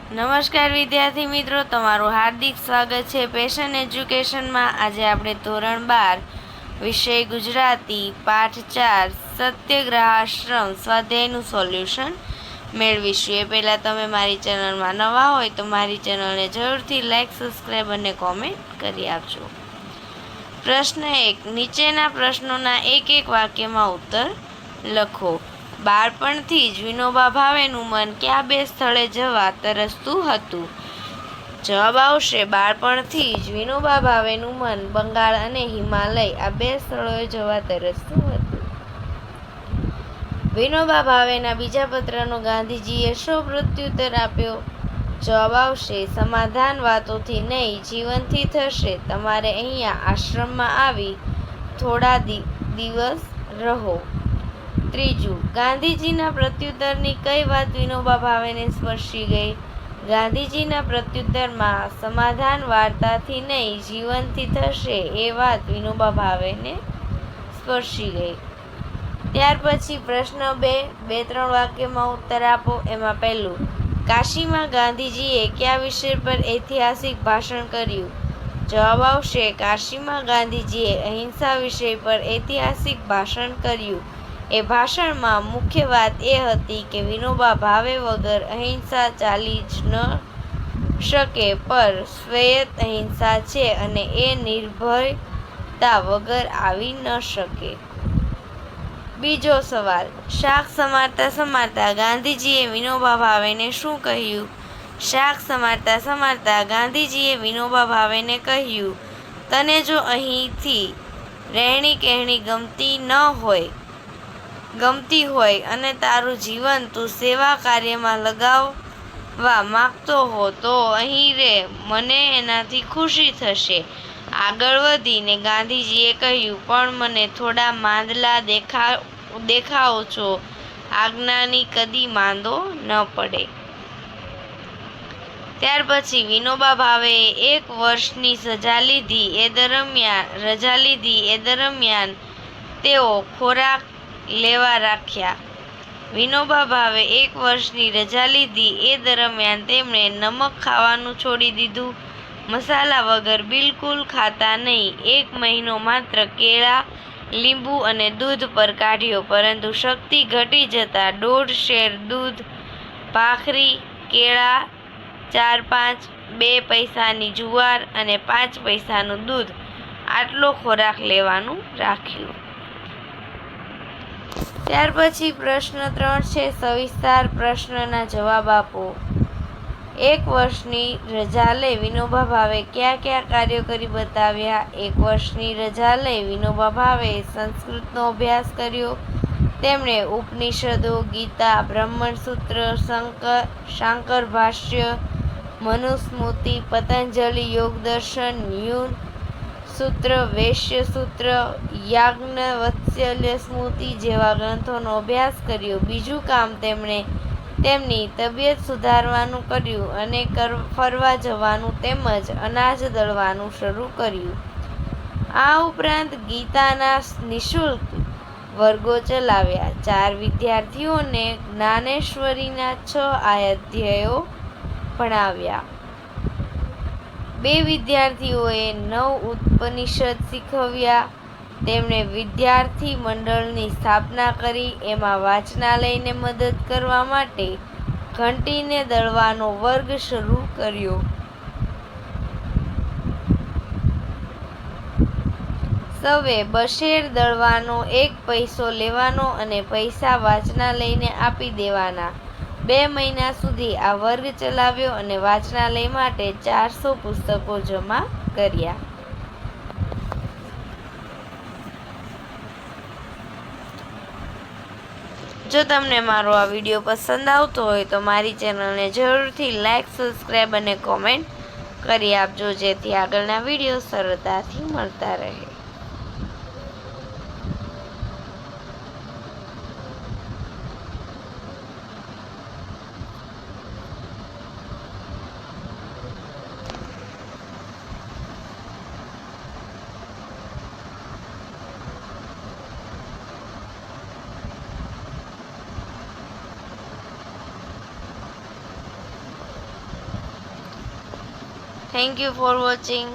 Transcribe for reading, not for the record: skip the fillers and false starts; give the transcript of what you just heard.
નમસ્કાર વિદ્યાર્થી મિત્રો, તમારું હાર્દિક સ્વાગત છે પેશન એજ્યુકેશનમાં। આજે આપણે ધોરણ 12 વિષય ગુજરાતી પાઠ 4 સત્યગ્રહાશ્રમ સ્વાધ્યાયનું સોલ્યુશન મેળવીશું। એ પહેલાં તમે મારી ચેનલમાં નવા હોય તો મારી ચેનલને જરૂરથી લાઈક, સબસ્ક્રાઈબ અને કોમેન્ટ કરી આપજો। પ્રશ્ન 1, નીચેના પ્રશ્નોના એક વાક્યમાં ઉત્તર લખો। બાળપણથી જ વિનોબા ભાવેનું મન કયા બે સ્થળે જવા તરસતું હતું? જવાબ આવશે, બાળપણથી જ વિનોબા ભાવેનું મન બંગાળ અને હિમાલય આ બે સ્થળોએ જવા તરસતું હતું। વિનોબા ભાવેના બીજા પત્રનો ગાંધીજીએ શો પ્રત્યુત્તર આપ્યો? જવાબ આવશે, સમાધાન વાતોથી નહીં, જીવનથી થશે। તમારે અહીંયા આશ્રમમાં આવી થોડા દિવસ રહો। ત્રીજું, ગાંધીજીના પ્રત્યુત્તરની કઈ વાત વિનોબા ભાવેને સ્પર્શી ગઈ? ગાંધીજીના પ્રત્યુત્તરમાં સમાધાન વાર્તાથી નહીં, જીવનથી થશે એ વાત વિનોબા ભાવેને સ્પર્શી ગઈ। ત્યાર પછી પ્રશ્ન 2, 2-3 વાક્યમાં ઉત્તર આપો। એમાં પહેલું, કાશીમાં ગાંધીજીએ કયા વિષય પર ઐતિહાસિક ભાષણ કર્યું? જવાબ આવશે, કાશીમાં ગાંધીજીએ અહિંસા વિષય પર ઐતિહાસિક ભાષણ કર્યું। એ ભાષણમાં મુખ્ય વાત એ હતી કે વિનોબા ભાવે વગર અહિંસા ચાલી જ ન શકે, પર સ્વાયત્ત અહિંસા છે અને એ નિર્ભયતા વગર આવી ન શકે। બીજો સવાલ, શાક સમારતા સમારતા ગાંધીજીએ વિનોબા ભાવેને શું કહ્યું? શાક સમારતા સમારતા ગાંધીજીએ વિનોબા ભાવેને કહ્યું, તને જો અહીંથી રહેણી કહેણી ગમતી હોય અને તારું જીવન તું સેવા કાર્યમાં લગાવવા માંગતો હો તો અહીં રહે, મને એનાથી ખુશી થશે। આગળ વધીને ગાંધીજીએ કહ્યું, પણ મને થોડા માંદલા દેખાઓ છો, આજ્ઞાની કદી માંદો ન પડે। ત્યાર પછી વિનોબા ભાવેએ 1 વર્ષની રજા લીધી એ દરમિયાન તેઓ ખોરાક લેવા રાખ્યા। વિનોબા ભાવે 1 વર્ષની રજા લીધી એ દરમિયાન તેમણે નમક ખાવાનું છોડી દીધું, મસાલા વગર બિલકુલ ખાતા નહીં। 1 મહિનો માત્ર કેળા, લીંબુ અને દૂધ પર કાઢ્યો, પરંતુ શક્તિ ઘટી જતાં 1.5 શેર દૂધ, ભાખરી, કેળા, 4-5, 2 પૈસાની જુવાર અને 5 પૈસાનું દૂધ આટલો ખોરાક લેવાનું રાખ્યું। ત્યાર પછી પ્રશ્ન 3 છે, સવિસ્તાર પ્રશ્નના જવાબ આપો। 1 વર્ષની રજા લઈ વિનોબા ભાવે કયા કયા કાર્યો કરી બતાવ્યા? 1 વર્ષની રજા લઈ વિનોબા ભાવેએ સંસ્કૃતનો અભ્યાસ કર્યો। તેમણે ઉપનિષદો, ગીતા, બ્રહ્મસૂત્ર, શાંકર ભાષ્ય, મનુસ્મૃતિ, પતંજલિ યોગદર્શન, ન્યૂન સૂત્ર, વૈશ્ય સૂત્ર, યાજ્ઞવલ્ક્ય સ્મૃતિ જેવા ગ્રંથોનો અભ્યાસ કર્યો। બીજું કામ તેમણે તેમની તબિયત સુધારવાનું કર્યું અને ફરવા જવાનું તેમજ અનાજ દળવાનું શરૂ કર્યું। આ ઉપરાંત ગીતાના નિઃશુલ્ક વર્ગો ચલાવ્યા। 4 વિદ્યાર્થીઓને જ્ઞાનેશ્વરીના 6 અધ્યાયો ભણાવ્યા। 2 વિદ્યાર્થીઓએ 9 ઉપનિષદ શીખવ્યા। તેમણે વિદ્યાર્થી મંડળની સ્થાપના કરી, એમાં વાંચનાલયને મદદ કરવા માટે ઘંટીને દળવાનો વર્ગ શરૂ કર્યો। સૌએ બશેર દળવાનો, 1 પૈસો લેવાનો અને પૈસા વાંચનાલયને આપી દેવાના। 2 મહિના સુધી આ વર્ગ ચલાવ્યો અને વાંચનાલય માટે 400 પુસ્તકો જમા કર્યા। જો તમને મારો આ વિડીયો પસંદ આવતો હોય તો મારી ચેનલને જરૂરથી લાઈક, સબસ્ક્રાઈબ અને કોમેન્ટ કરી આપજો, જેથી આગળના વિડીયો સરળતાથી મળતા રહે। Thank you for watching.